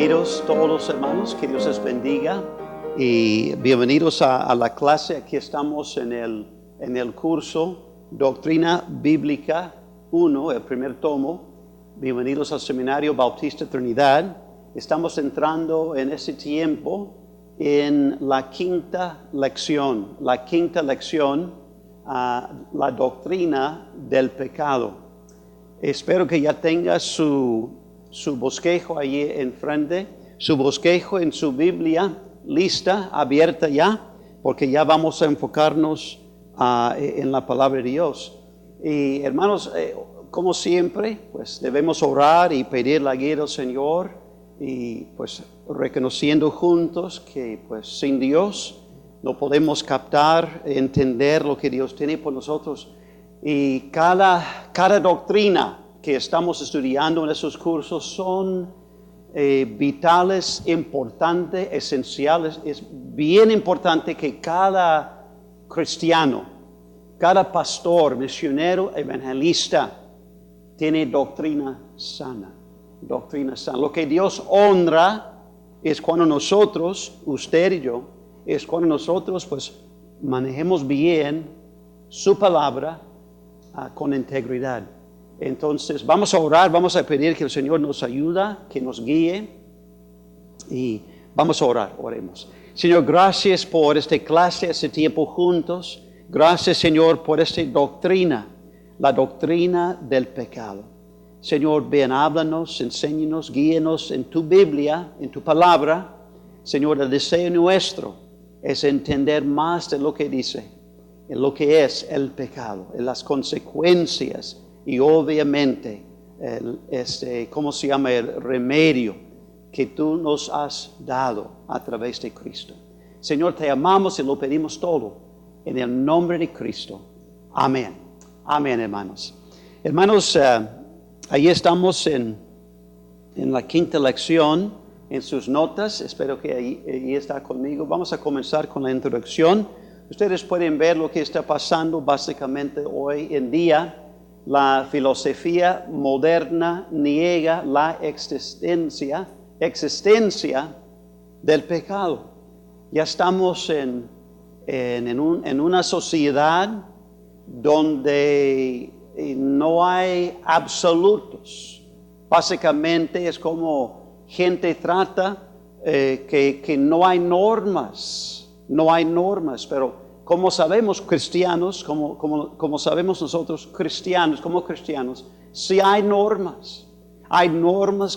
Bienvenidos todos los hermanos, que Dios les bendiga y bienvenidos a la clase. Aquí estamos en el curso Doctrina Bíblica 1, el primer tomo. Bienvenidos al Seminario Bautista Trinidad. Estamos entrando en ese tiempo en la quinta lección, la doctrina del pecado. Espero que ya tenga su bosquejo allí enfrente, su bosquejo en su Biblia lista, abierta ya, porque ya vamos a enfocarnos en la palabra de Dios. Y hermanos, como siempre, pues debemos orar y pedir la guía del Señor y pues reconociendo juntos que pues sin Dios no podemos captar, entender lo que Dios tiene por nosotros. Y cada doctrina que estamos estudiando en esos cursos son vitales, importantes, esenciales. Es bien importante que cada cristiano, cada pastor, misionero, evangelista, tiene doctrina sana. Doctrina sana. Lo que Dios honra es cuando nosotros, usted y yo, es cuando nosotros pues manejemos bien su palabra con integridad. Entonces vamos a orar, vamos a pedir que el Señor nos ayude, que nos guíe y vamos a orar, oremos. Señor, gracias por esta clase, este tiempo juntos. Gracias, Señor, por esta doctrina, la doctrina del pecado. Señor, ven, háblanos, enséñanos, guíenos en tu Biblia, en tu palabra. Señor, el deseo nuestro es entender más de lo que dice, en lo que es el pecado, en las consecuencias y obviamente el remedio que tú nos has dado a través de Cristo. Señor, te amamos y lo pedimos todo en el nombre de Cristo. Amén. Amén, hermanos. Hermanos, ahí estamos en la quinta lección, en sus notas. Espero que ahí está conmigo. Vamos a comenzar con la introducción. Ustedes pueden ver lo que está pasando básicamente hoy en día. La filosofía moderna niega la existencia del pecado. Ya estamos en una sociedad donde no hay absolutos. Básicamente es como gente trata que no hay normas, pero como sabemos cristianos, como sabemos nosotros cristianos, como cristianos, sí hay normas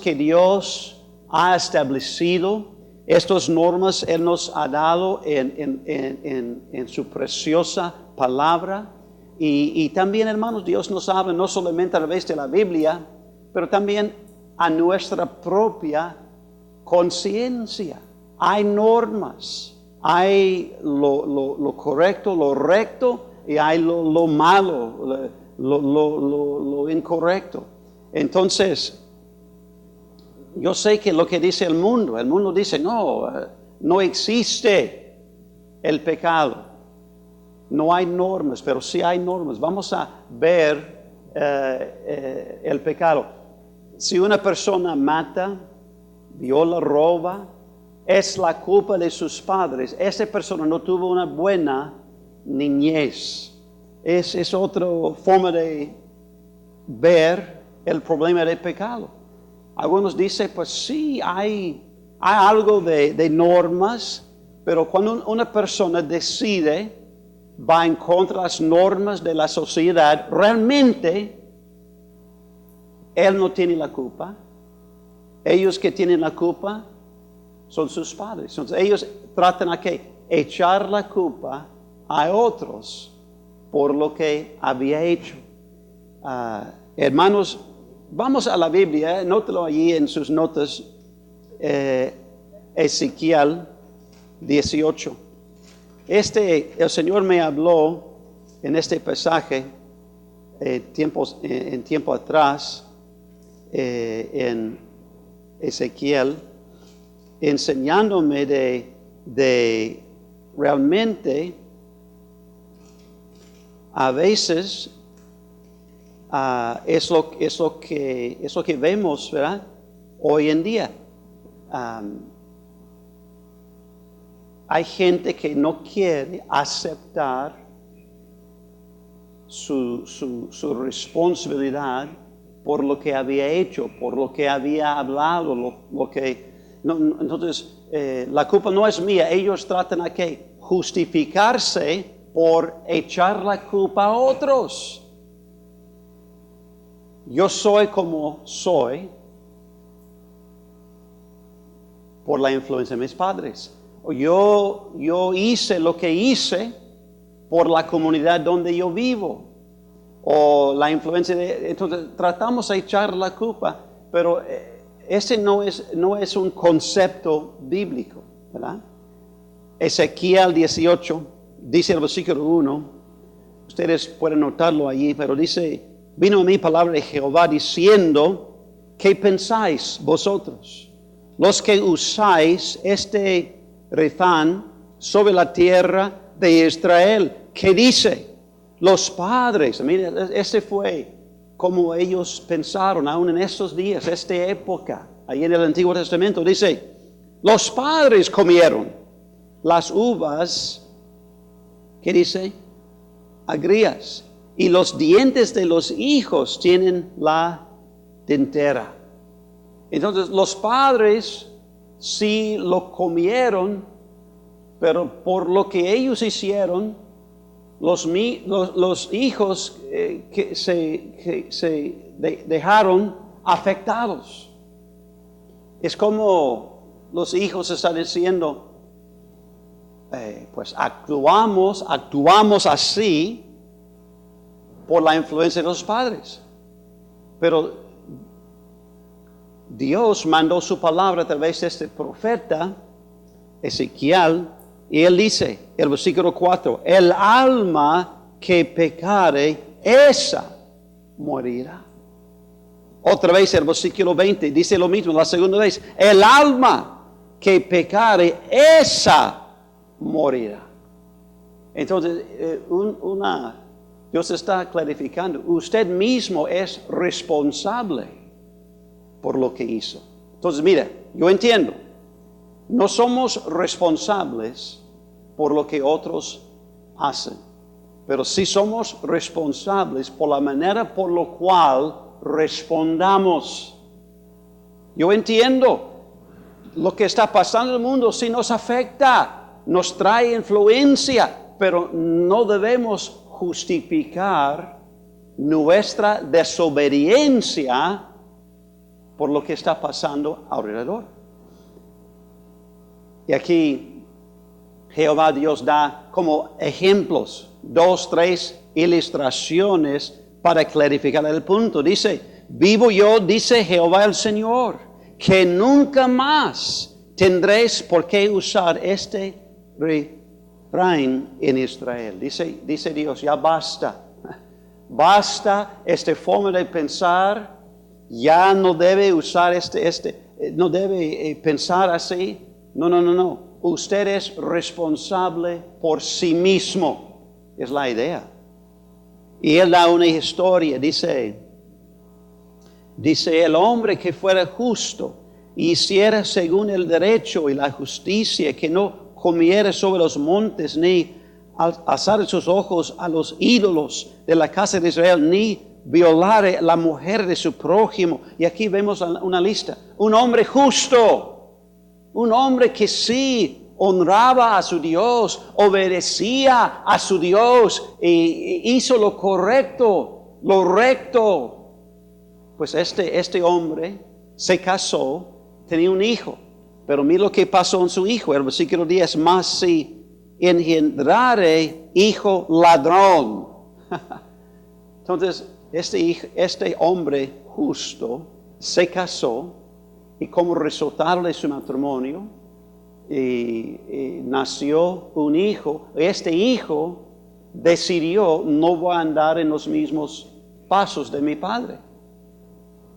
que Dios ha establecido. Estas normas Él nos ha dado en su preciosa palabra. Y también, hermanos, Dios nos habla no solamente a través de la Biblia, pero también a nuestra propia conciencia. Hay normas. Hay lo correcto, lo recto, y hay lo malo, lo incorrecto. Entonces, yo sé que lo que dice el mundo dice, no existe el pecado. No hay normas, pero sí hay normas. Vamos a ver el pecado. Si una persona mata, viola, roba, es la culpa de sus padres. Esa persona no tuvo una buena niñez. Es otra forma de ver el problema del pecado. Algunos dicen, pues sí, hay algo de normas, pero cuando una persona decide, va en contra de las normas de la sociedad, realmente él no tiene la culpa. Ellos que tienen la culpa son sus padres. Entonces ellos tratan de echar la culpa a otros por lo que había hecho. Hermanos, vamos a la Biblia, nótelo allí en sus notas, Ezequiel 18. El Señor me habló en este pasaje en tiempo atrás, en Ezequiel, enseñándome de realmente a veces es lo que vemos, ¿verdad? Hoy en día. hay gente que no quiere aceptar su responsabilidad por lo que había hecho, por lo que había hablado, lo que... entonces, la culpa no es mía. Ellos tratan a que justificarse por echar la culpa a otros. Yo soy como soy por la influencia de mis padres. Yo hice lo que hice por la comunidad donde yo vivo. O la influencia de... Entonces tratamos de echar la culpa, pero ese no es un concepto bíblico, ¿verdad? Ezequiel 18, dice el versículo 1, ustedes pueden notarlo allí, pero dice, vino a mí palabra de Jehová diciendo, ¿qué pensáis vosotros? Los que usáis este refán sobre la tierra de Israel, ¿qué dice? Los padres, mire, ese fue como ellos pensaron, aún en estos días, esta época, ahí en el Antiguo Testamento, dice, los padres comieron las uvas, ¿qué dice? Agrias, y los dientes de los hijos tienen la dentera. Entonces los padres sí lo comieron, pero por lo que ellos hicieron, los hijos que se dejaron afectados. Es como los hijos están diciendo, pues actuamos así por la influencia de los padres. Pero Dios mandó su palabra a través de este profeta, Ezequiel, y él dice, el versículo 4, el alma que pecare, esa morirá. Otra vez el versículo 20 dice lo mismo, la segunda vez, el alma que pecare, esa morirá. Entonces, Dios está clarificando, usted mismo es responsable por lo que hizo. Entonces, mira, yo entiendo, no somos responsables por lo que otros hacen, pero sí somos responsables por la manera por la cual respondamos. Yo entiendo lo que está pasando en el mundo, sí nos afecta, nos trae influencia, pero no debemos justificar nuestra desobediencia por lo que está pasando alrededor. Y aquí Jehová Dios da como ejemplos, 2, 3 ilustraciones para clarificar el punto. Dice, vivo yo, dice Jehová el Señor, que nunca más tendréis por qué usar este refrán en Israel. Dice Dios, ya basta. Basta esta forma de pensar. Ya no debe usar no debe pensar así. No. Usted es responsable por sí mismo. Es la idea. Y él da una historia. Dice, el hombre que fuera justo y hiciera según el derecho y la justicia, que no comiera sobre los montes, ni alzara sus ojos a los ídolos de la casa de Israel, ni violare la mujer de su prójimo. Y aquí vemos una lista. Un hombre justo. Un hombre que sí honraba a su Dios, obedecía a su Dios e hizo lo correcto, lo recto. Pues este hombre se casó, tenía un hijo, pero mira lo que pasó en su hijo. El versículo 10, más si engendrare hijo ladrón. Entonces, este hombre justo se casó, y como resultado de su matrimonio, nació un hijo. Este hijo decidió, no voy a andar en los mismos pasos de mi padre.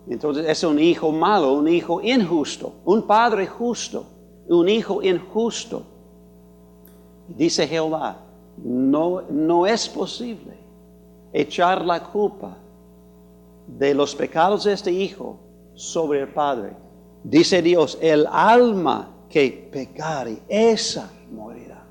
Entonces es un hijo malo, un hijo injusto, un padre justo, un hijo injusto. Dice Jehová, no es posible echar la culpa de los pecados de este hijo sobre el padre. Dice Dios, el alma que pecare, esa morirá.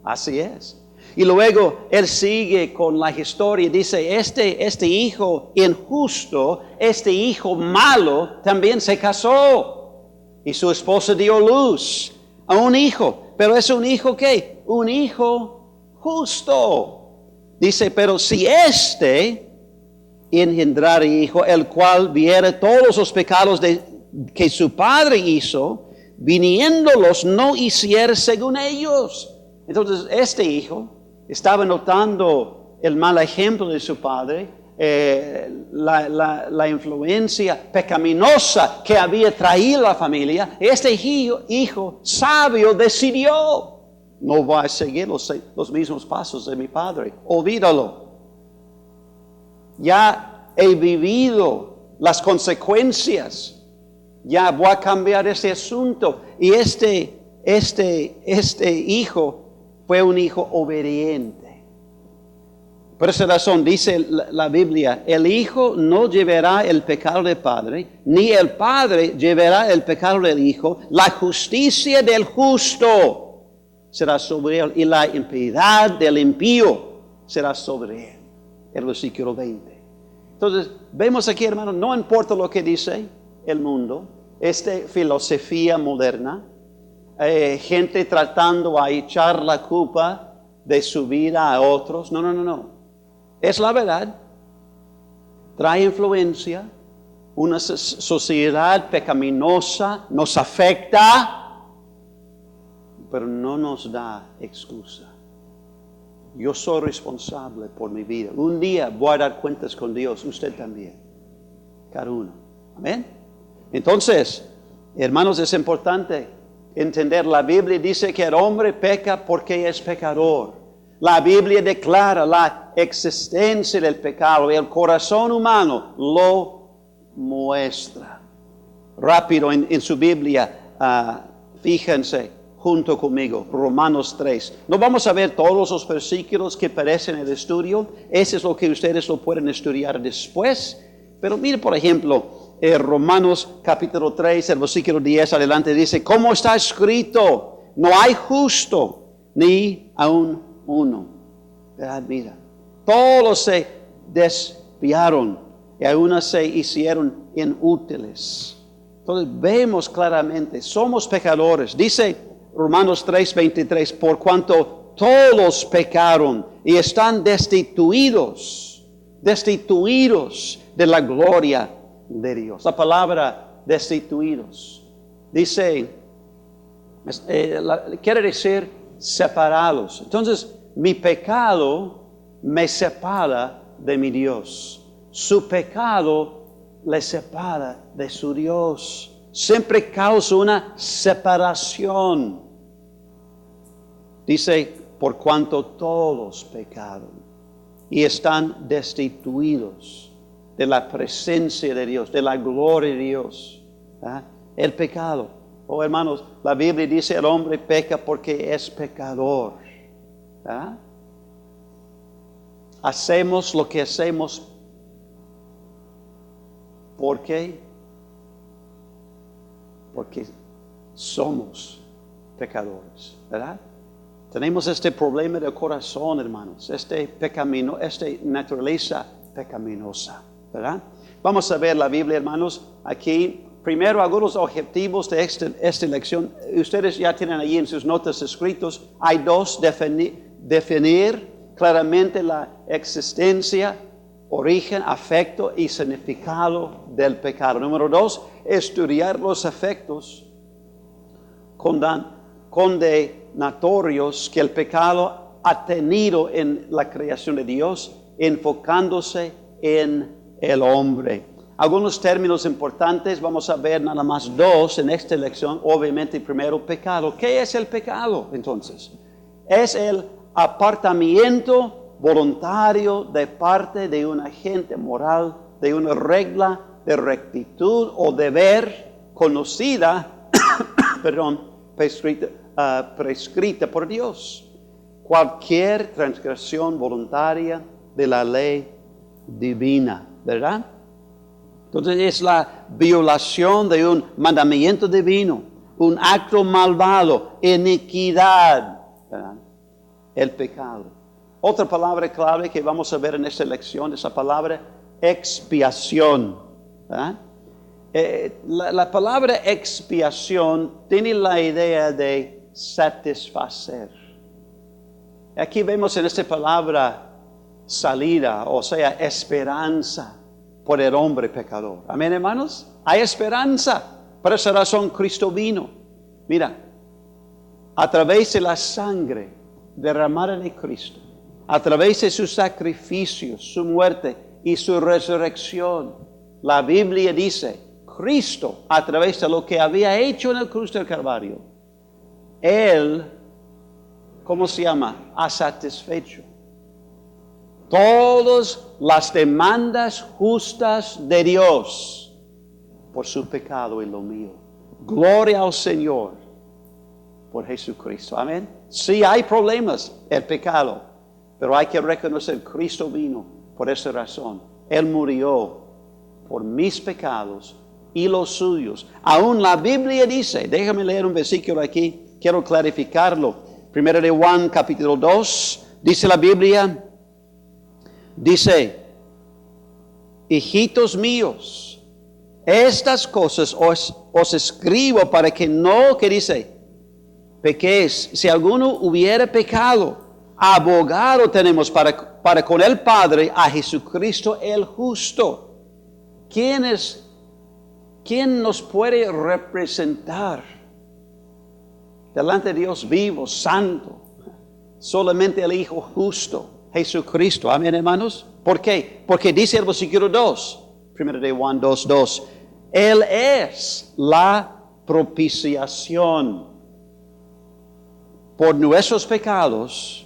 Así es. Y luego Él sigue con la historia. Dice, este hijo injusto, este hijo malo, también se casó. Y su esposa dio luz a un hijo. Pero es un hijo, ¿qué? Un hijo justo. Dice, pero si engendrare hijo, el cual viere todos los pecados que su padre hizo, viniéndolos no hiciera según ellos. Entonces este hijo estaba notando el mal ejemplo de su padre, la influencia pecaminosa que había traído a la familia. Este hijo sabio decidió, no voy a seguir los mismos pasos de mi padre, olvídalo. Ya he vivido las consecuencias, ya voy a cambiar ese asunto. Y este hijo fue un hijo obediente. Por esa razón dice la Biblia, el hijo no llevará el pecado del padre, ni el padre llevará el pecado del hijo. La justicia del justo será sobre él y la impiedad del impío será sobre él. El versículo 20. Entonces, vemos aquí, hermanos, no importa lo que dice el mundo, esta filosofía moderna, gente tratando a echar la culpa de su vida a otros. No. Es la verdad. Trae influencia. Una sociedad pecaminosa nos afecta, pero no nos da excusa. Yo soy responsable por mi vida. Un día voy a dar cuentas con Dios, usted también. Cada uno. Amén. Entonces, hermanos, es importante entender. La Biblia dice que el hombre peca porque es pecador. La Biblia declara la existencia del pecado. El corazón humano lo muestra. Rápido en su Biblia, fíjense junto conmigo, Romanos 3. No vamos a ver todos los versículos que aparecen en el estudio. Eso es lo que ustedes lo pueden estudiar después. Pero mire, por ejemplo, Romanos capítulo 3, el versículo 10 adelante dice, como está escrito, no hay justo ni aun uno. Mira, todos se desviaron y aún se hicieron inútiles. Entonces vemos claramente, somos pecadores. Dice Romanos 3:23, por cuanto todos pecaron y están destituidos de la gloria de Dios. La palabra destituidos dice, quiere decir separados. Entonces, mi pecado me separa de mi Dios. Su pecado le separa de su Dios. Siempre causa una separación. Dice, por cuanto todos pecaron y están destituidos de la presencia de Dios, de la gloria de Dios. El pecado. Oh, hermanos, la Biblia dice el hombre peca porque es pecador. Hacemos lo que hacemos. ¿Por qué? Porque somos pecadores, ¿verdad? Tenemos este problema del corazón, hermanos, esta naturaleza pecaminosa, ¿verdad? Vamos a ver la Biblia, hermanos, aquí. Primero, algunos objetivos de esta lección. Ustedes ya tienen ahí en sus notas escritos. Hay dos: definir claramente la existencia, origen, afecto y significado del pecado. Número 2, estudiar los efectos condenatorios que el pecado ha tenido en la creación de Dios, enfocándose en el hombre. Algunos términos importantes, vamos a ver nada más dos en esta lección. Obviamente, primero, pecado. ¿Qué es el pecado, entonces? Es el apartamiento voluntario de parte de un agente moral, de una regla de rectitud o deber conocida, prescrita por Dios. Cualquier transgresión voluntaria de la ley divina, ¿verdad? Entonces es la violación de un mandamiento divino, un acto malvado, iniquidad, ¿verdad? El pecado. Otra palabra clave que vamos a ver en esta lección es la palabra expiación, ¿verdad? La palabra expiación tiene la idea de satisfacer. Aquí vemos en esta palabra salida, o sea, esperanza por el hombre pecador. Amén, hermanos. Hay esperanza. Por esa razón Cristo vino. Mira, a través de la sangre derramada de Cristo, a través de sus sacrificios, su muerte y su resurrección, la Biblia dice, Cristo, a través de lo que había hecho en el cruz del Calvario, Él, ¿cómo se llama? Ha satisfecho todas las demandas justas de Dios por su pecado y lo mío. Gloria al Señor por Jesucristo. Amén. Sí hay problemas, el pecado, pero hay que reconocer que Cristo vino por esa razón. Él murió por mis pecados y los suyos. Aún la Biblia dice, déjame leer un versículo aquí, quiero clarificarlo. Primero de Juan capítulo 2, dice la Biblia, dice, hijitos míos, estas cosas os escribo para que no, ¿qué dice? Pequéis. Si alguno hubiera pecado, abogado tenemos para con el Padre a Jesucristo el justo. ¿Quién nos puede representar delante de Dios vivo, santo? Solamente el Hijo justo, Jesucristo. Amén, hermanos. ¿Por qué? Porque dice el versículo 2, 1 de Juan 2:2, Él es la propiciación por nuestros pecados,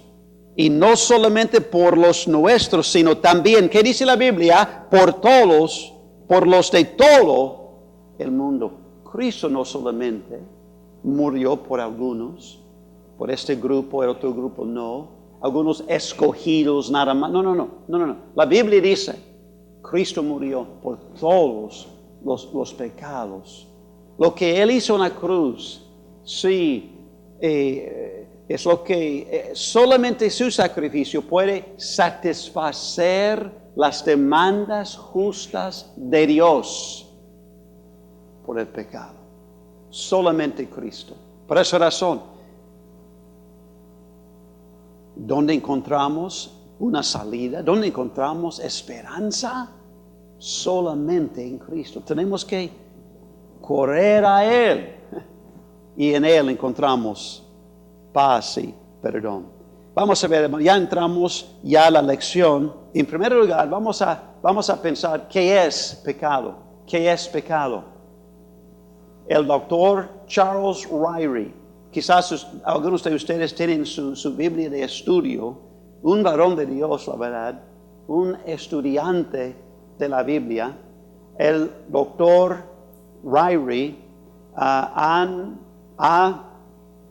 y no solamente por los nuestros, sino también, ¿qué dice la Biblia? Por todos, por los de todo el mundo. Cristo no solamente murió por algunos, por este grupo, el otro grupo no, algunos escogidos nada más. No. La Biblia dice, Cristo murió por todos los pecados. Lo que Él hizo en la cruz, sí, es lo que solamente su sacrificio puede satisfacer las demandas justas de Dios por el pecado. Solamente Cristo. Por esa razón, ¿dónde encontramos una salida? ¿Dónde encontramos esperanza? Solamente en Cristo. Tenemos que correr a Él. Y en Él encontramos paz y perdón. Vamos a ver, ya entramos ya a la lección. En primer lugar, vamos a pensar qué es pecado. ¿Qué es pecado? El doctor Charles Ryrie, quizás algunos de ustedes tienen su Biblia de estudio, un varón de Dios, la verdad, un estudiante de la Biblia. El doctor Ryrie ha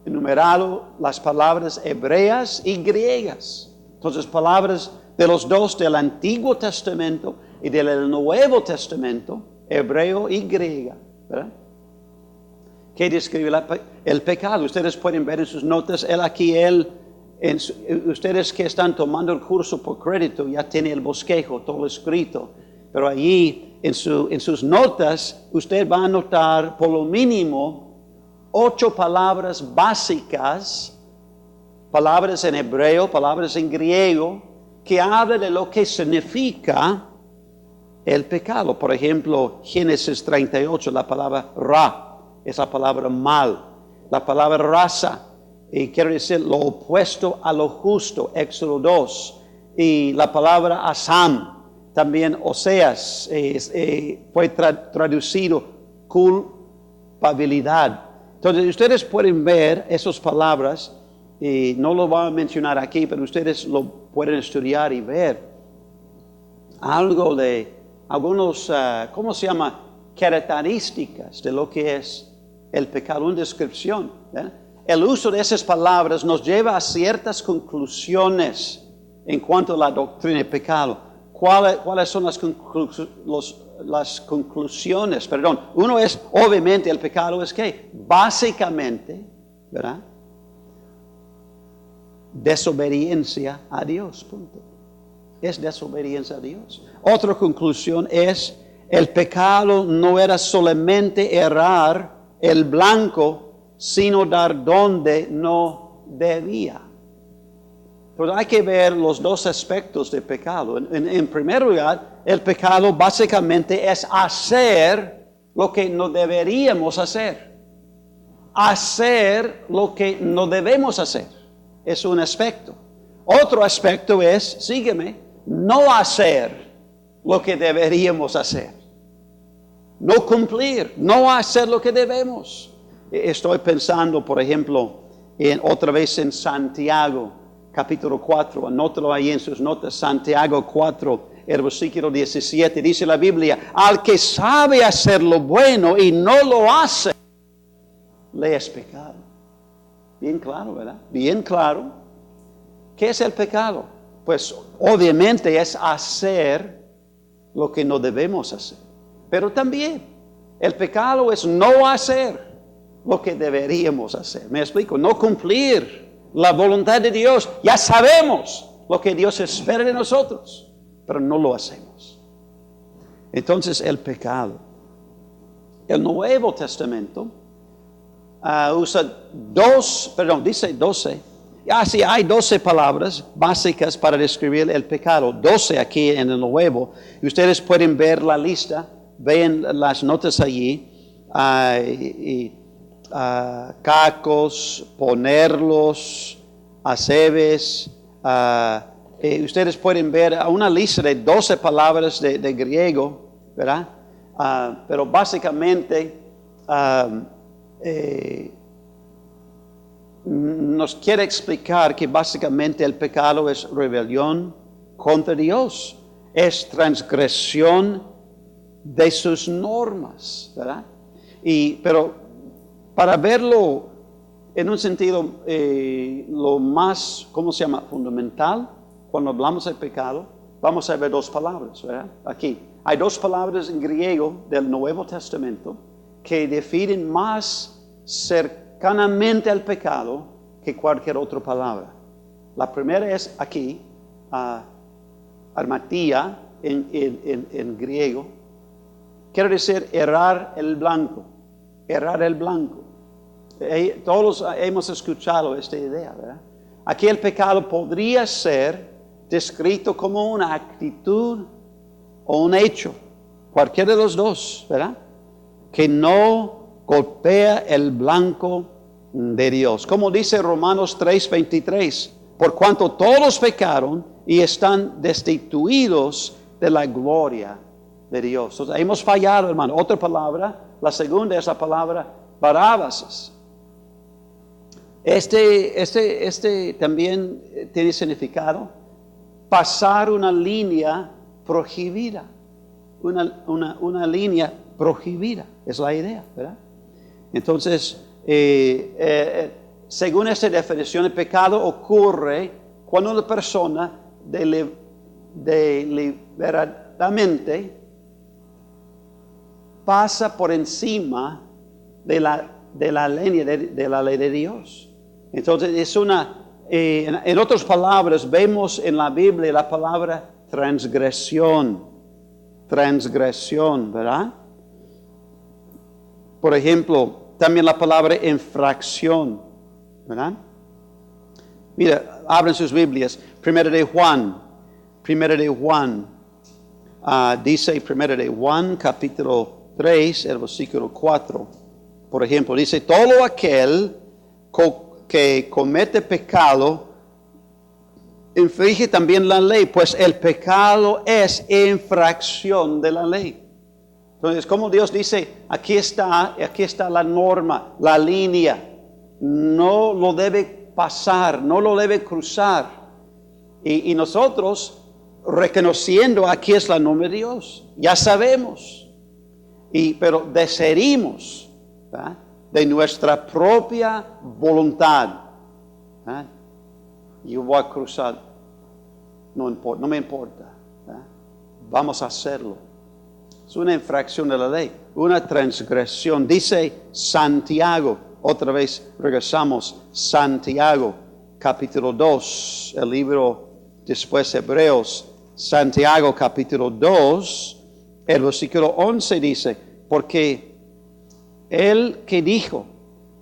enumerado las palabras hebreas y griegas. Entonces, palabras de los dos del Antiguo Testamento y del Nuevo Testamento, hebreo y griega, ¿verdad? ¿Qué describe el pecado? Ustedes pueden ver en sus notas, ustedes que están tomando el curso por crédito, ya tiene el bosquejo todo escrito, pero allí en sus notas, usted va a notar por lo mínimo 8 palabras básicas, palabras en hebreo, palabras en griego, que hablan de lo que significa el pecado. Por ejemplo, Génesis 38, la palabra ra, es la palabra mal. La palabra raza, quiere decir lo opuesto a lo justo, Éxodo 2. Y la palabra asam, también Oseas, fue traducido culpabilidad. Entonces, ustedes pueden ver esas palabras, y no lo voy a mencionar aquí, pero ustedes lo pueden estudiar y ver. Algo de algunos, ¿cómo se llama? Características de lo que es el pecado, una descripción. ¿Eh? El uso de esas palabras nos lleva a ciertas conclusiones en cuanto a la doctrina del pecado. ¿Cuáles son las conclusiones? Perdón. Uno es, obviamente, el pecado es que, básicamente, ¿verdad? Desobediencia a Dios, punto. Es desobediencia a Dios. Otra conclusión es, el pecado no era solamente errar el blanco, sino dar donde no debía. Pero hay que ver los dos aspectos del pecado. En primer lugar, el pecado básicamente es hacer lo que no deberíamos hacer. Hacer lo que no debemos hacer. Es un aspecto. Otro aspecto es, sígueme, no hacer lo que deberíamos hacer. No cumplir, no hacer lo que debemos. Estoy pensando, por ejemplo, otra vez en Santiago, capítulo 4, anótalo ahí en sus notas, Santiago 4, el versículo 17, dice la Biblia, al que sabe hacer lo bueno y no lo hace, le es pecado. Bien claro, ¿verdad? Bien claro. ¿Qué es el pecado? Pues obviamente es hacer lo que no debemos hacer. Pero también el pecado es no hacer lo que deberíamos hacer. ¿Me explico? No cumplir la voluntad de Dios. Ya sabemos lo que Dios espera de nosotros, pero no lo hacemos. Entonces el pecado. El Nuevo Testamento dice 12. Sí, hay 12 palabras básicas para describir el pecado. 12 aquí en el Nuevo. Y ustedes pueden ver la lista. Ven las notas allí. Cacos, ponerlos, acebes. Ustedes pueden ver una lista de 12 palabras de griego, ¿verdad? Pero básicamente nos quiere explicar que básicamente el pecado es rebelión contra Dios, es transgresión de sus normas, ¿verdad? Pero para verlo en un sentido lo más, ¿cómo se llama? Fundamental, cuando hablamos del pecado, vamos a ver dos palabras, ¿verdad? Aquí hay dos palabras en griego del Nuevo Testamento que definen más cercanamente al pecado que cualquier otra palabra. La primera es aquí, armatía en griego, quiere decir errar el blanco. Errar el blanco. Todos hemos escuchado esta idea, ¿verdad? Aquí el pecado podría ser descrito como una actitud o un hecho, cualquiera de los dos, ¿verdad? Que no golpea el blanco de Dios. Como dice Romanos 3:23, por cuanto todos pecaron y están destituidos de la gloria de Dios. Entonces, hemos fallado, hermano. Otra palabra, la segunda es la palabra Barabás. Este también tiene significado pasar una línea prohibida. Una línea prohibida, es la idea, ¿verdad? Entonces, según esta definición, el pecado ocurre cuando una persona deliberadamente pasa por encima de la ley de Dios. Entonces, es en otras palabras, vemos en la Biblia la palabra transgresión, ¿verdad? Por ejemplo, también la palabra infracción, ¿verdad? Mira, abren sus Biblias. Primera de Juan, dice Primera de Juan, capítulo 3, el versículo 4. Por ejemplo, dice, todo aquel que comete pecado, infringe también la ley, pues el pecado es infracción de la ley. Entonces, como Dios dice, aquí está la norma, la línea, no lo debe pasar, no lo debe cruzar. Y nosotros, reconociendo aquí es la norma de Dios, ya sabemos, pero decidimos, ¿verdad?, de nuestra propia voluntad. Yo voy a cruzar, no me importa. vamos a hacerlo. Es una infracción de la ley, una transgresión. Dice Santiago, otra vez regresamos, Santiago, capítulo 2, el libro después Hebreos, Santiago capítulo 2, el versículo 11 dice, porque el que dijo,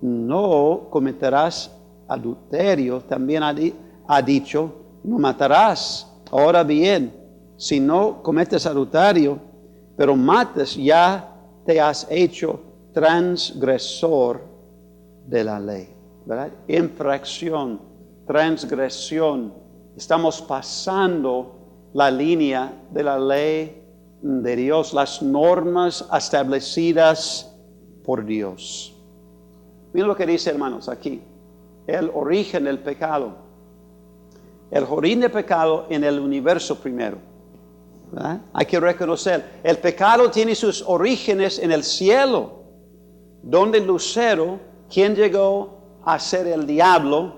no cometerás adulterio, también ha dicho, no matarás. Ahora bien, si no cometes adulterio, pero matas, ya te has hecho transgresor de la ley, ¿verdad? Infracción, transgresión. Estamos pasando la línea de la ley de Dios, las normas establecidas por Dios. Miren lo que dice, hermanos, aquí. El origen del pecado. El origen del pecado en el universo primero. ¿Verdad? Hay que reconocer, el pecado tiene sus orígenes en el cielo, donde Lucero, quien llegó a ser el diablo,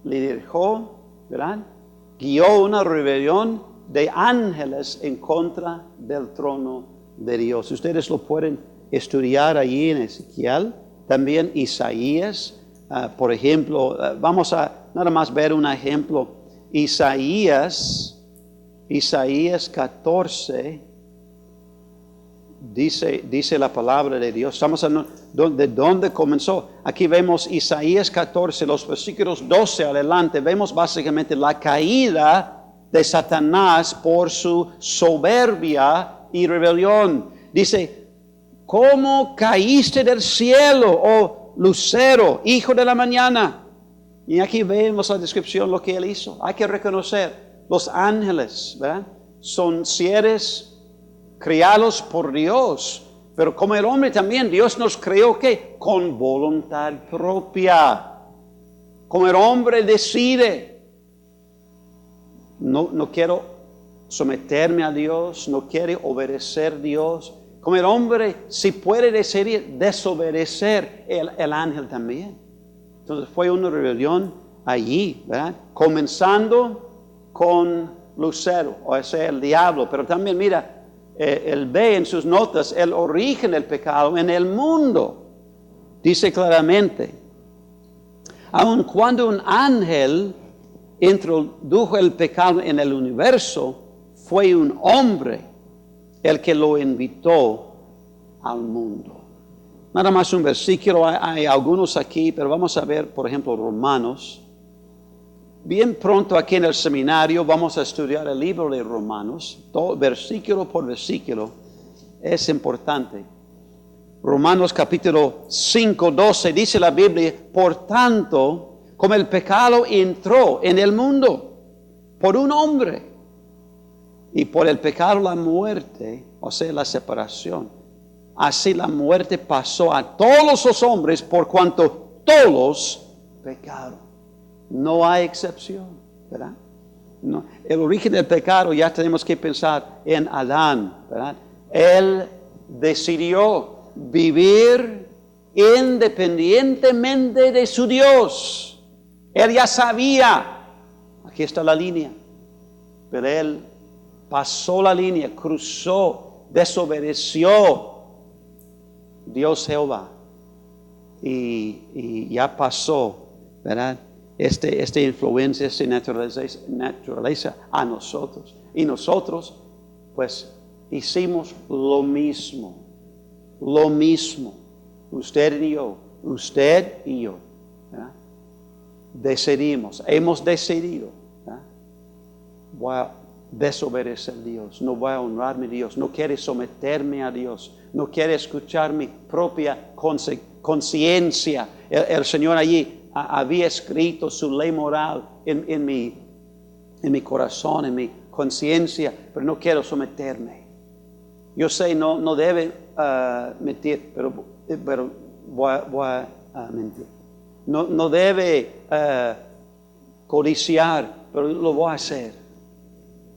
le dirigió, ¿verdad? Guió una rebelión de ángeles en contra del trono de Dios. Ustedes lo pueden estudiar allí en Ezequiel, también Isaías, por ejemplo, vamos a nada más ver un ejemplo. Isaías 14, dice la palabra de Dios. Estamos hablando de dónde comenzó. Aquí vemos Isaías 14, los versículos 12 adelante. Vemos básicamente la caída de Satanás por su soberbia y rebelión. Dice, ¿cómo caíste del cielo, oh lucero, hijo de la mañana? Y aquí vemos la descripción, lo que él hizo. Hay que reconocer. Los ángeles, ¿verdad? Son seres criados por Dios, pero como el hombre también, Dios nos creó ¿qué? Con voluntad propia. Como el hombre decide, no quiero someterme a Dios, no quiere obedecer a Dios. Como el hombre, si puede decidir desobedecer, el ángel también. Entonces fue una rebelión allí, ¿verdad? Comenzando con Lucero, o sea, el diablo. Pero también, mira, él ve en sus notas el origen del pecado en el mundo. Dice claramente, aun cuando un ángel introdujo el pecado en el universo, fue un hombre el que lo invitó al mundo. Nada más un versículo, hay algunos aquí, pero vamos a ver, por ejemplo, Romanos. Bien pronto aquí en el seminario vamos a estudiar el libro de Romanos, todo, versículo por versículo, es importante. Romanos capítulo 5, 12 dice la Biblia, por tanto, como el pecado entró en el mundo por un hombre, y por el pecado la muerte, o sea, la separación, así la muerte pasó a todos los hombres por cuanto todos pecaron. No hay excepción, ¿verdad? No. El origen del pecado ya tenemos que pensar en Adán, ¿verdad? Él decidió vivir independientemente de su Dios. Él ya sabía, aquí está la línea, pero él pasó la línea, cruzó, desobedeció Dios Jehová y ya pasó, ¿verdad? Esta influencia, esta naturaleza a nosotros. Y nosotros, pues, hicimos lo mismo. Usted y yo, ¿verdad? Hemos decidido, ¿verdad? Voy a desobedecer a Dios, no voy a honrar a Dios, no quiero someterme a Dios, no quiero escuchar mi propia conciencia. El Señor allí había escrito su ley moral en mi corazón, en mi conciencia, pero no quiero someterme. Yo sé, no debe mentir, pero voy a mentir. No debe codiciar, pero lo voy a hacer.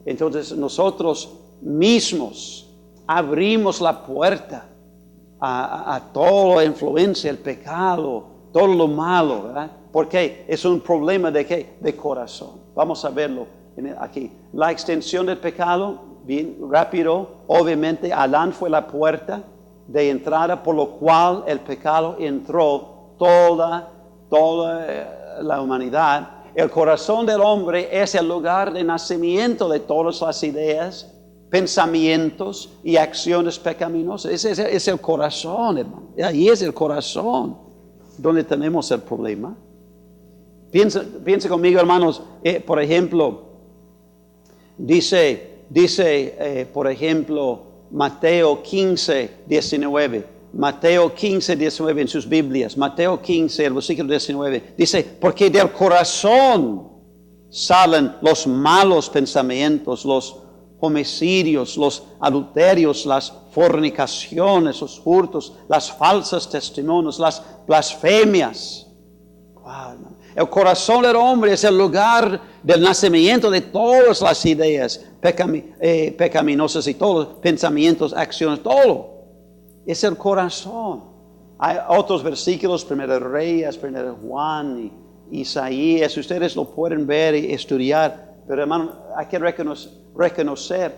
Entonces nosotros mismos abrimos la puerta a toda la influencia, el pecado, todo lo malo, ¿verdad? Porque es un problema de ¿qué? De corazón. Vamos a verlo aquí. La extensión del pecado bien rápido, obviamente Adán fue la puerta de entrada por lo cual el pecado entró toda la humanidad. El corazón del hombre es el lugar de nacimiento de todas las ideas, pensamientos y acciones pecaminosas. Ese es el corazón, hermano. Ahí es el corazón donde tenemos el problema. Piensa conmigo, hermanos, por ejemplo, dice, por ejemplo, Mateo 15, 19. Mateo 15, 19 en sus Biblias. Mateo 15, el versículo 19. Dice, porque del corazón salen los malos pensamientos, los homicidios, los adulterios, las fornicaciones, los hurtos, las falsas testimonios, las blasfemias. Wow, hermano. El corazón del hombre es el lugar del nacimiento de todas las ideas pecaminosas y todos los pensamientos, acciones, todo. Es el corazón. Hay otros versículos, 1 Reyes, 1 Juan y Isaías, ustedes lo pueden ver y estudiar, pero hermano, hay que reconocer,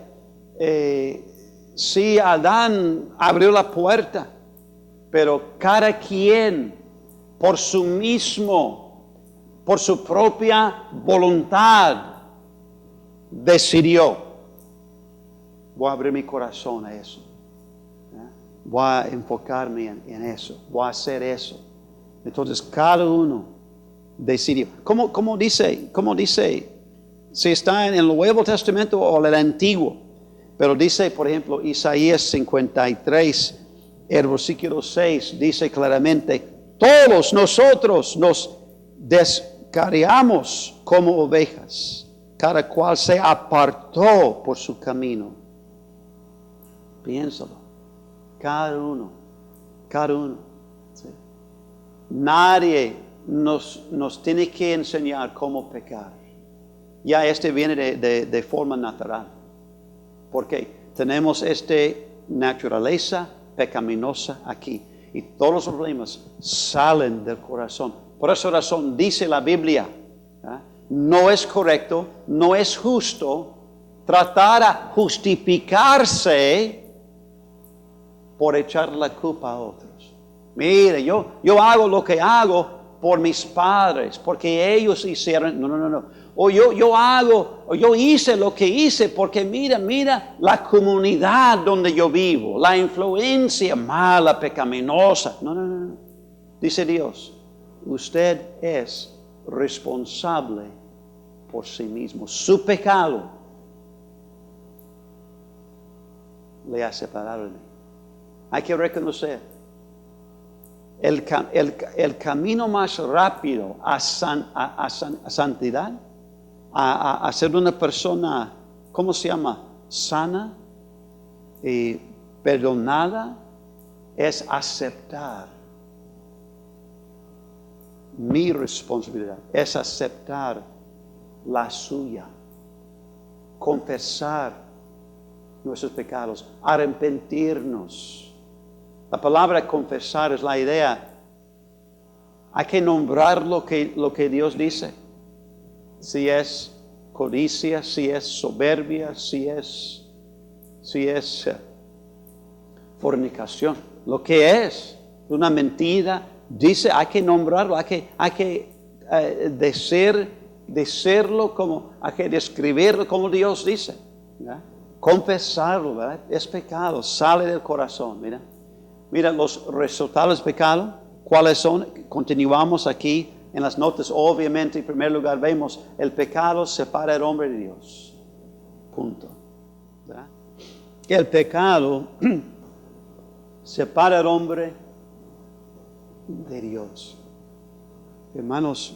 sí, Adán abrió la puerta, pero cada quien por su propia voluntad decidió, voy a abrir mi corazón a eso. Voy a enfocarme en eso, voy a hacer eso. Entonces cada uno decidió. ¿Cómo dice? Si está en el Nuevo Testamento o en el Antiguo. Pero dice, por ejemplo, Isaías 53, el versículo 6, dice claramente, todos nosotros nos descarriamos como ovejas, cada cual se apartó por su camino. Piénsalo. Cada uno. ¿Sí? Nadie nos tiene que enseñar cómo pecar. Ya viene de forma natural. Porque tenemos esta naturaleza pecaminosa aquí. Y todos los problemas salen del corazón. Por esa razón dice la Biblia, no es correcto, no es justo tratar a justificarse por echar la culpa a otros. Mire, yo hago lo que hago por mis padres, porque ellos hicieron. No. O yo hice lo que hice porque mira la comunidad donde yo vivo, la influencia mala, pecaminosa. No. Dice Dios, usted es responsable por sí mismo. Su pecado le ha separado de mí. Hay que reconocer, el camino más rápido a santidad, a ser una persona, ¿cómo se llama? Sana y perdonada, es aceptar mi responsabilidad, es aceptar la suya, confesar nuestros pecados, arrepentirnos. La palabra confesar es la idea. Hay que nombrar lo que Dios dice. Si es codicia, si es soberbia, si es fornicación. Lo que es una mentira, dice, hay que nombrarlo, hay que decirlo hay que describirlo como Dios dice. ¿Verdad? Confesarlo, ¿verdad? Es pecado, sale del corazón, Mira los resultados del pecado, ¿cuáles son? Continuamos aquí en las notas. Obviamente, en primer lugar, vemos el pecado separa al hombre de Dios. Punto. ¿Verdad? El pecado separa al hombre de Dios. Hermanos,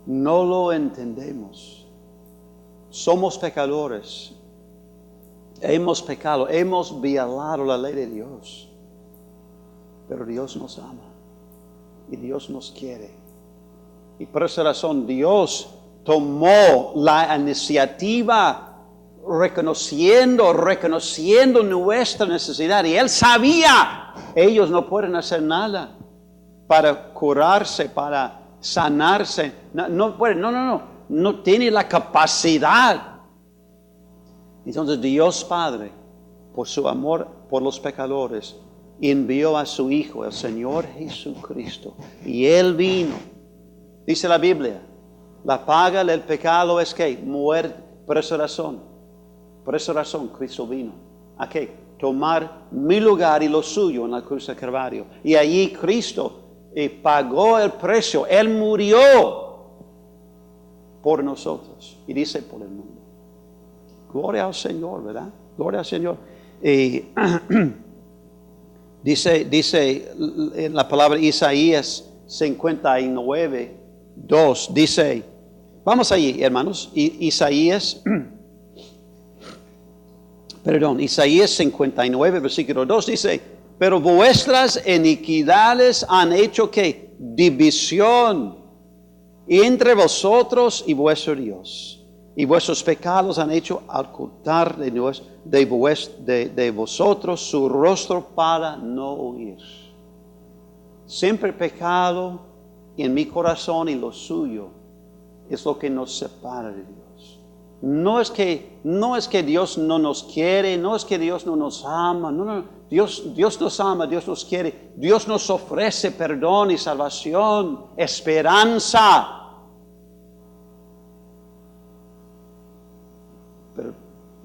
no lo entendemos. Somos pecadores. Hemos pecado, hemos violado la ley de Dios. Pero Dios nos ama y Dios nos quiere. Y por esa razón Dios tomó la iniciativa reconociendo nuestra necesidad. Y Él sabía, ellos no pueden hacer nada para curarse, para sanarse. No pueden, no tienen la capacidad. Entonces Dios Padre, por su amor por los pecadores, envió a su Hijo, el Señor Jesucristo. Y Él vino. Dice la Biblia, la paga del pecado es que muerte. Por esa razón Cristo vino. ¿A qué? Tomar mi lugar y lo suyo en la cruz del Calvario. Y allí Cristo pagó el precio. Él murió por nosotros. Y dice por el mundo. Gloria al Señor, ¿verdad? Gloria al Señor. Dice en la palabra Isaías 59, 2, dice, vamos allí, hermanos, Isaías 59, versículo 2 dice, pero vuestras iniquidades han hecho que división entre vosotros y vuestro Dios. Y vuestros pecados han hecho ocultar de vosotros su rostro para no oír. Siempre pecado en mi corazón y lo suyo es lo que nos separa de Dios. No es que Dios no nos quiere, no es que Dios no nos ama, no. Dios nos ama, Dios nos quiere, Dios nos ofrece perdón y salvación, esperanza. Pero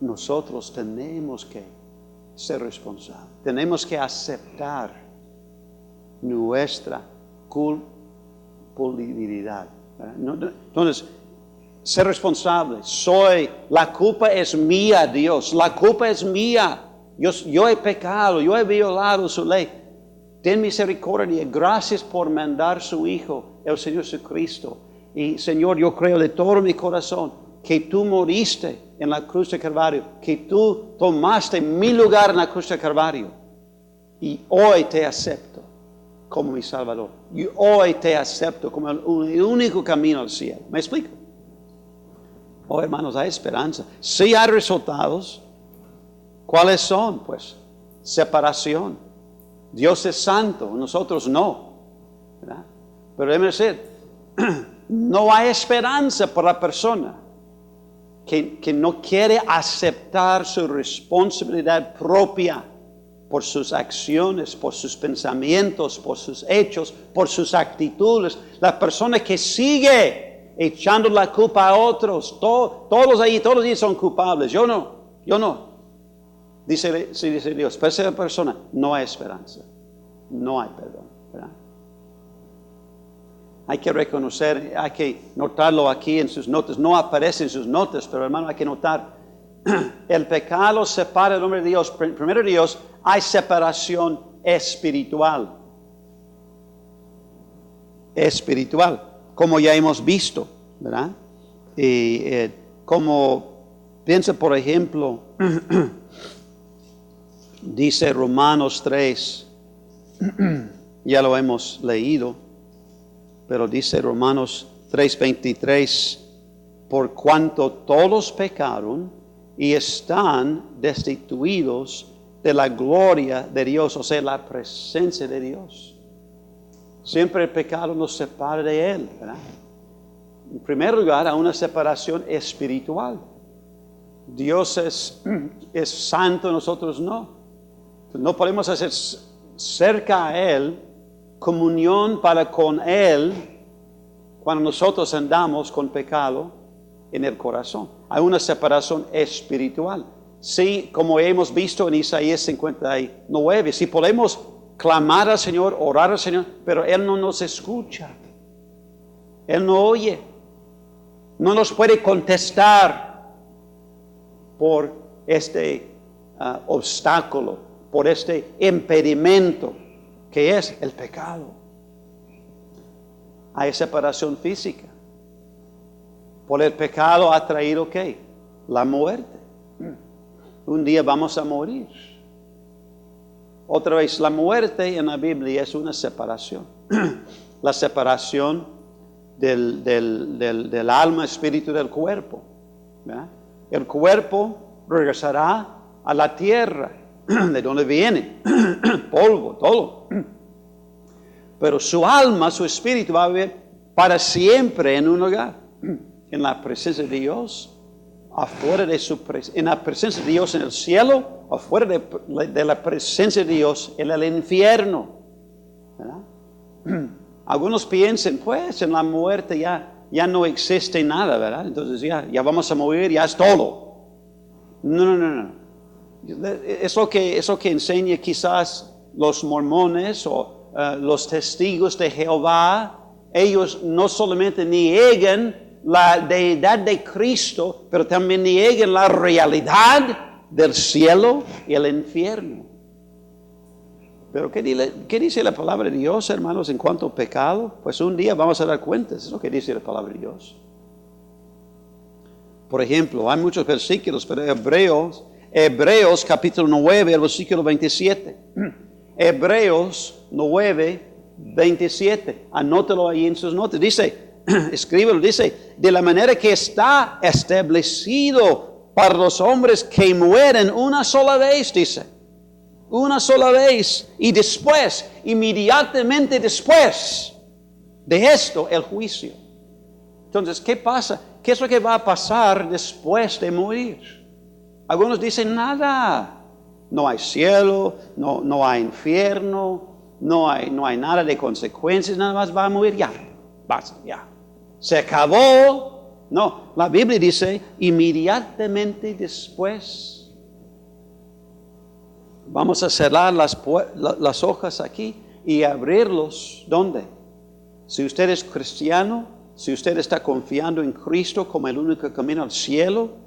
nosotros tenemos que ser responsables. Tenemos que aceptar nuestra culpabilidad. Entonces, ser responsable. La culpa es mía, Dios. La culpa es mía. Yo he pecado, yo he violado su ley. Ten misericordia. Gracias por mandar su Hijo, el Señor Jesucristo. Y Señor, yo creo de todo mi corazón que tú moriste en la cruz de Calvario, que tú tomaste mi lugar en la cruz de Calvario. Y hoy te acepto como mi Salvador. Y hoy te acepto como el único camino al cielo. ¿Me explico? Oh, hermanos, hay esperanza. Sí hay resultados. ¿Cuáles son? Pues, separación. Dios es santo, nosotros no. ¿Verdad? Pero déjeme decir, no hay esperanza para la persona que no quiere aceptar su responsabilidad propia por sus acciones, por sus pensamientos, por sus hechos, por sus actitudes. La persona que sigue echando la culpa a otros, todos allí son culpables. Yo no. Dice Dios, para esa persona no hay esperanza, no hay perdón, ¿verdad? Hay que reconocer, hay que notarlo aquí en sus notas. No aparece en sus notas, pero hermano, hay que notar. El pecado separa al hombre de Dios. Primero Dios, hay separación espiritual. Espiritual, como ya hemos visto, ¿verdad? Como piensa, por ejemplo, dice Romanos 3, ya lo hemos leído. Pero dice Romanos 3:23, por cuanto todos pecaron y están destituidos de la gloria de Dios, o sea, la presencia de Dios. Siempre el pecado nos separa de Él, ¿verdad? En primer lugar, hay una separación espiritual. Dios es santo, nosotros no. No podemos hacer cerca a Él, comunión para con Él, cuando nosotros andamos con pecado en el corazón. Hay una separación espiritual. Sí, como hemos visto en Isaías 59, si podemos clamar al Señor, orar al Señor, pero Él no nos escucha. Él no oye. No nos puede contestar por este obstáculo, por este impedimento que es el pecado. Hay separación física. Por el pecado ha traído ¿qué? La muerte. Un día vamos a morir. Otra vez, la muerte en la Biblia es una separación. La separación del alma, espíritu, del cuerpo. ¿Verdad? El cuerpo regresará a la tierra, de donde viene, polvo, todo. Pero su alma, su espíritu va a vivir para siempre en un lugar, en la presencia de Dios, afuera en la presencia de Dios en el cielo, afuera de la presencia de Dios en el infierno. ¿Verdad? Algunos piensan, pues en la muerte ya no existe nada, ¿verdad? Entonces ya vamos a morir, ya es todo. No. Es lo que enseña quizás los mormones o los testigos de Jehová. Ellos no solamente niegan la deidad de Cristo, pero también niegan la realidad del cielo y el infierno. Pero ¿qué dice la palabra de Dios, hermanos, en cuanto al pecado? Pues un día vamos a dar cuenta, eso es lo que dice la palabra de Dios. Por ejemplo, hay muchos versículos, pero Hebreos capítulo 9, el versículo 27. Hebreos 9, 27. Anótelo ahí en sus notas. Dice, escríbelo, dice, de la manera que está establecido para los hombres que mueren una sola vez, dice. Una sola vez. Y después, inmediatamente después de esto, el juicio. Entonces, ¿qué pasa? ¿Qué es lo que va a pasar después de morir? Algunos dicen nada. No hay cielo, no hay infierno, no hay nada de consecuencias, nada más va a morir, ya. Basta, ya. Se acabó. No, la Biblia dice inmediatamente después. Vamos a cerrar las hojas aquí y abrirlos. ¿Dónde? Si usted es cristiano, si usted está confiando en Cristo como el único camino al cielo,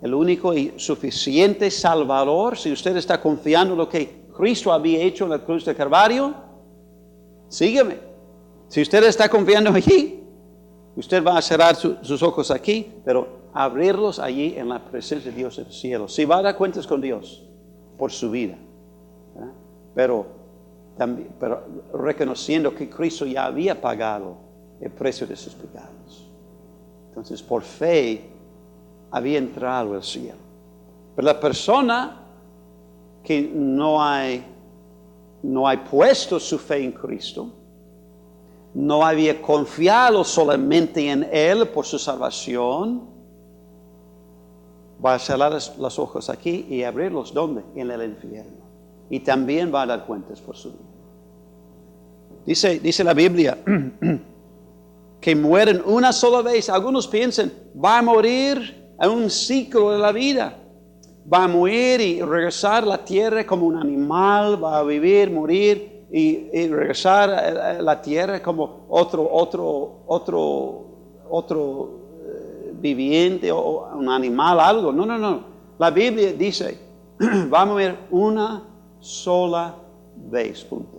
el único y suficiente Salvador, si usted está confiando en lo que Cristo había hecho en la cruz de Calvario, sígueme. Si usted está confiando allí, usted va a cerrar sus ojos aquí, pero abrirlos allí en la presencia de Dios en el cielo. Si va a dar cuentas con Dios por su vida, ¿verdad? Pero reconociendo que Cristo ya había pagado el precio de sus pecados. Entonces, por fe, había entrado al cielo. Pero la persona que no hay puesto su fe en Cristo, no había confiado solamente en Él por su salvación, va a cerrar las ojos aquí y abrirlos, ¿dónde? En el infierno. Y también va a dar cuentas por su vida. Dice la Biblia que mueren una sola vez. Algunos piensan, va a morir en un ciclo de la vida. Va a morir y regresar a la tierra como un animal, va a vivir, morir y regresar a la tierra como otro viviente o un animal, algo. No. La Biblia dice, va a morir una sola vez, punto.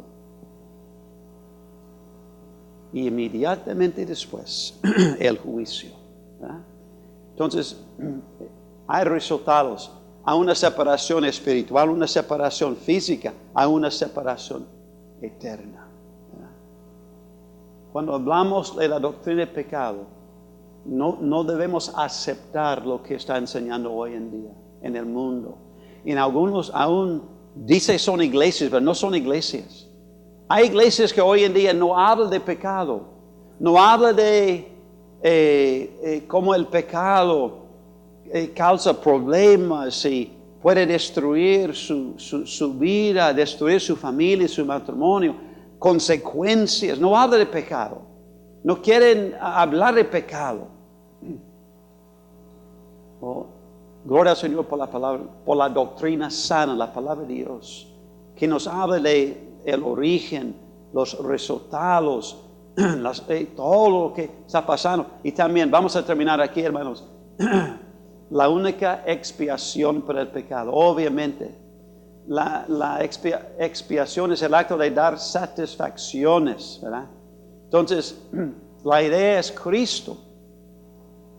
Y inmediatamente después, el juicio. ¿Verdad? Entonces, hay resultados. Hay una separación espiritual, una separación física, hay una separación eterna. ¿Verdad? Cuando hablamos de la doctrina del pecado, no debemos aceptar lo que está enseñando hoy en día en el mundo. En algunos aún dice son iglesias, pero no son iglesias. Hay iglesias que hoy en día no hablan de pecado, no hablan de cómo el pecado causa problemas y puede destruir su vida, destruir su familia, su matrimonio, consecuencias. No hablan de pecado, no quieren hablar de pecado. Oh, gloria al Señor por la palabra, por la doctrina sana, la palabra de Dios, que nos habla de el origen, los resultados, todo lo que está pasando. Y también, vamos a terminar aquí, hermanos, la única expiación para el pecado. Obviamente, la expiación es el acto de dar satisfacciones, ¿verdad? Entonces, la idea es Cristo.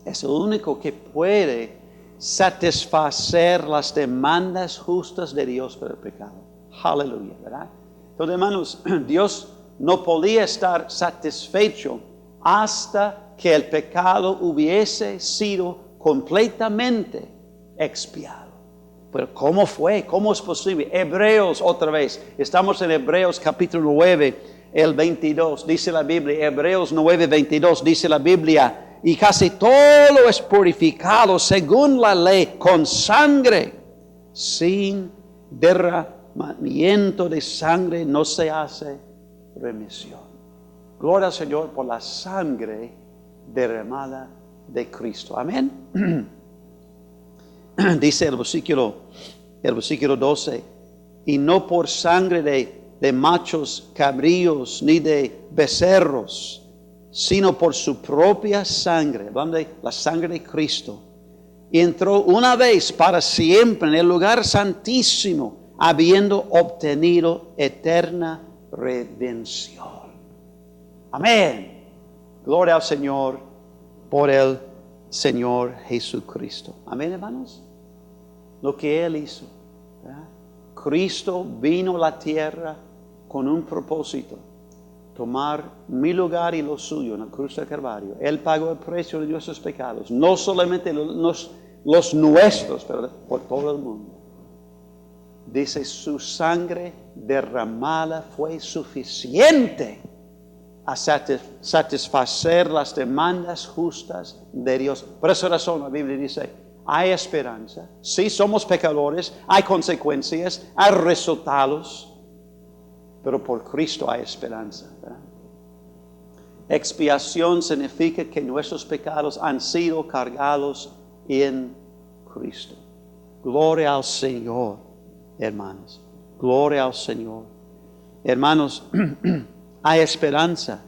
Es el único que puede satisfacer las demandas justas de Dios para el pecado. Aleluya, ¿verdad? Entonces, hermanos, Dios no podía estar satisfecho hasta que el pecado hubiese sido completamente expiado. Pero ¿cómo fue? ¿Cómo es posible? Hebreos otra vez. Estamos en Hebreos capítulo 9, el 22. Dice la Biblia, Hebreos 9, 22. Dice la Biblia, y casi todo es purificado según la ley con sangre. Sin derramamiento de sangre no se hace remisión. Gloria al Señor por la sangre derramada de Cristo. Amén. Dice el versículo 12, y no por sangre de machos cabríos ni de becerros, sino por su propia sangre, hablando de la sangre de Cristo, y entró una vez para siempre en el lugar santísimo, habiendo obtenido eterna redención. Amén. Gloria al Señor por el Señor Jesucristo. Amén, hermanos. Lo que Él hizo, ¿verdad? Cristo vino a la tierra con un propósito: tomar mi lugar y lo suyo en la cruz del Calvario. Él pagó el precio de nuestros pecados, no solamente los nuestros, pero por todo el mundo. Dice, su sangre derramada fue suficiente a satisfacer las demandas justas de Dios. Por esa razón la Biblia dice, hay esperanza. Sí, somos pecadores, hay consecuencias, hay resultados, pero por Cristo hay esperanza, ¿verdad? Expiación significa que nuestros pecados han sido cargados en Cristo. Gloria al Señor, hermanos. Gloria al Señor. Hermanos, hay esperanza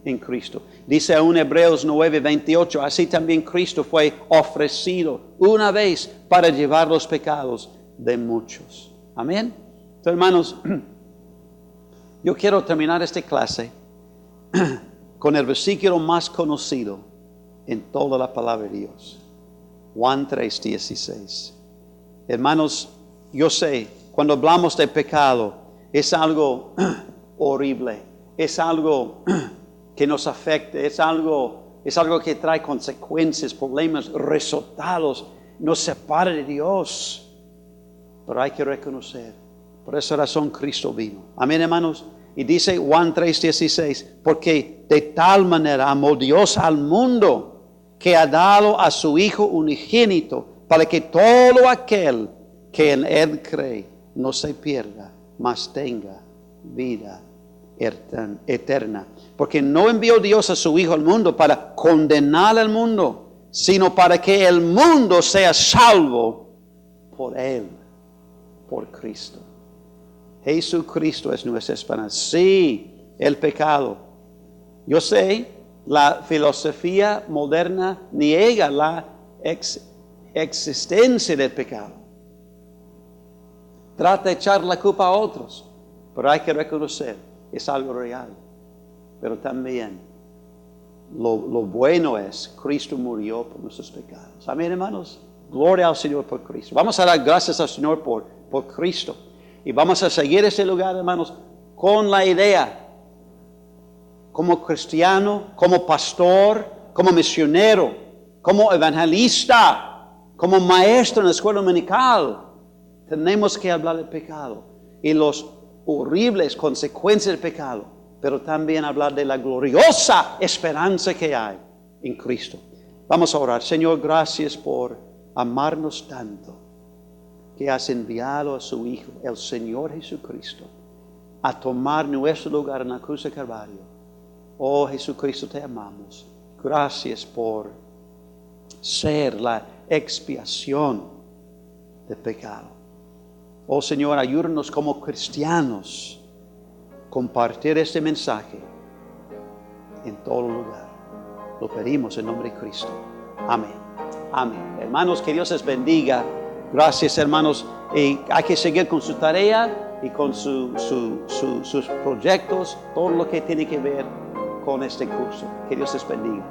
en Cristo. Dice aún Hebreos 9:28, así también Cristo fue ofrecido una vez para llevar los pecados de muchos. Amén. Entonces, hermanos, yo quiero terminar esta clase con el versículo más conocido en toda la palabra de Dios. Juan 3:16. Hermanos, yo sé, cuando hablamos de pecado, es algo horrible, es algo que nos afecta, es algo que trae consecuencias, problemas, resultados, nos separa de Dios. Pero hay que reconocer, por esa razón Cristo vino. Amén, hermanos. Y dice Juan 3:16, porque de tal manera amó Dios al mundo, que ha dado a su Hijo unigénito, para que todo aquel que en Él cree no se pierda, mas tenga vida eterna. Porque no envió Dios a su Hijo al mundo para condenar al mundo, sino para que el mundo sea salvo por Él, por Cristo. Jesucristo es nuestra esperanza. Sí, el pecado. Yo sé, la filosofía moderna niega la existencia del pecado. Trata de echar la culpa a otros, pero hay que reconocer, es algo real. Pero también lo bueno es, Cristo murió por nuestros pecados. Amén, hermanos. Gloria al Señor por Cristo. Vamos a dar gracias al Señor por Cristo. Y vamos a seguir ese lugar, hermanos, con la idea, como cristiano, como pastor, como misionero, como evangelista, como maestro en la escuela dominical. Tenemos que hablar del pecado y las horribles consecuencias del pecado, pero también hablar de la gloriosa esperanza que hay en Cristo. Vamos a orar. Señor, gracias por amarnos tanto, que has enviado a su Hijo, el Señor Jesucristo, a tomar nuestro lugar en la cruz del Calvario. Oh Jesucristo, te amamos. Gracias por ser la expiación del pecado. Oh Señor, ayúdanos como cristianos a compartir este mensaje en todo lugar. Lo pedimos en nombre de Cristo. Amén. Amén. Hermanos, que Dios les bendiga. Gracias, hermanos. Y hay que seguir con su tarea y con sus proyectos, todo lo que tiene que ver con este curso. Que Dios les bendiga.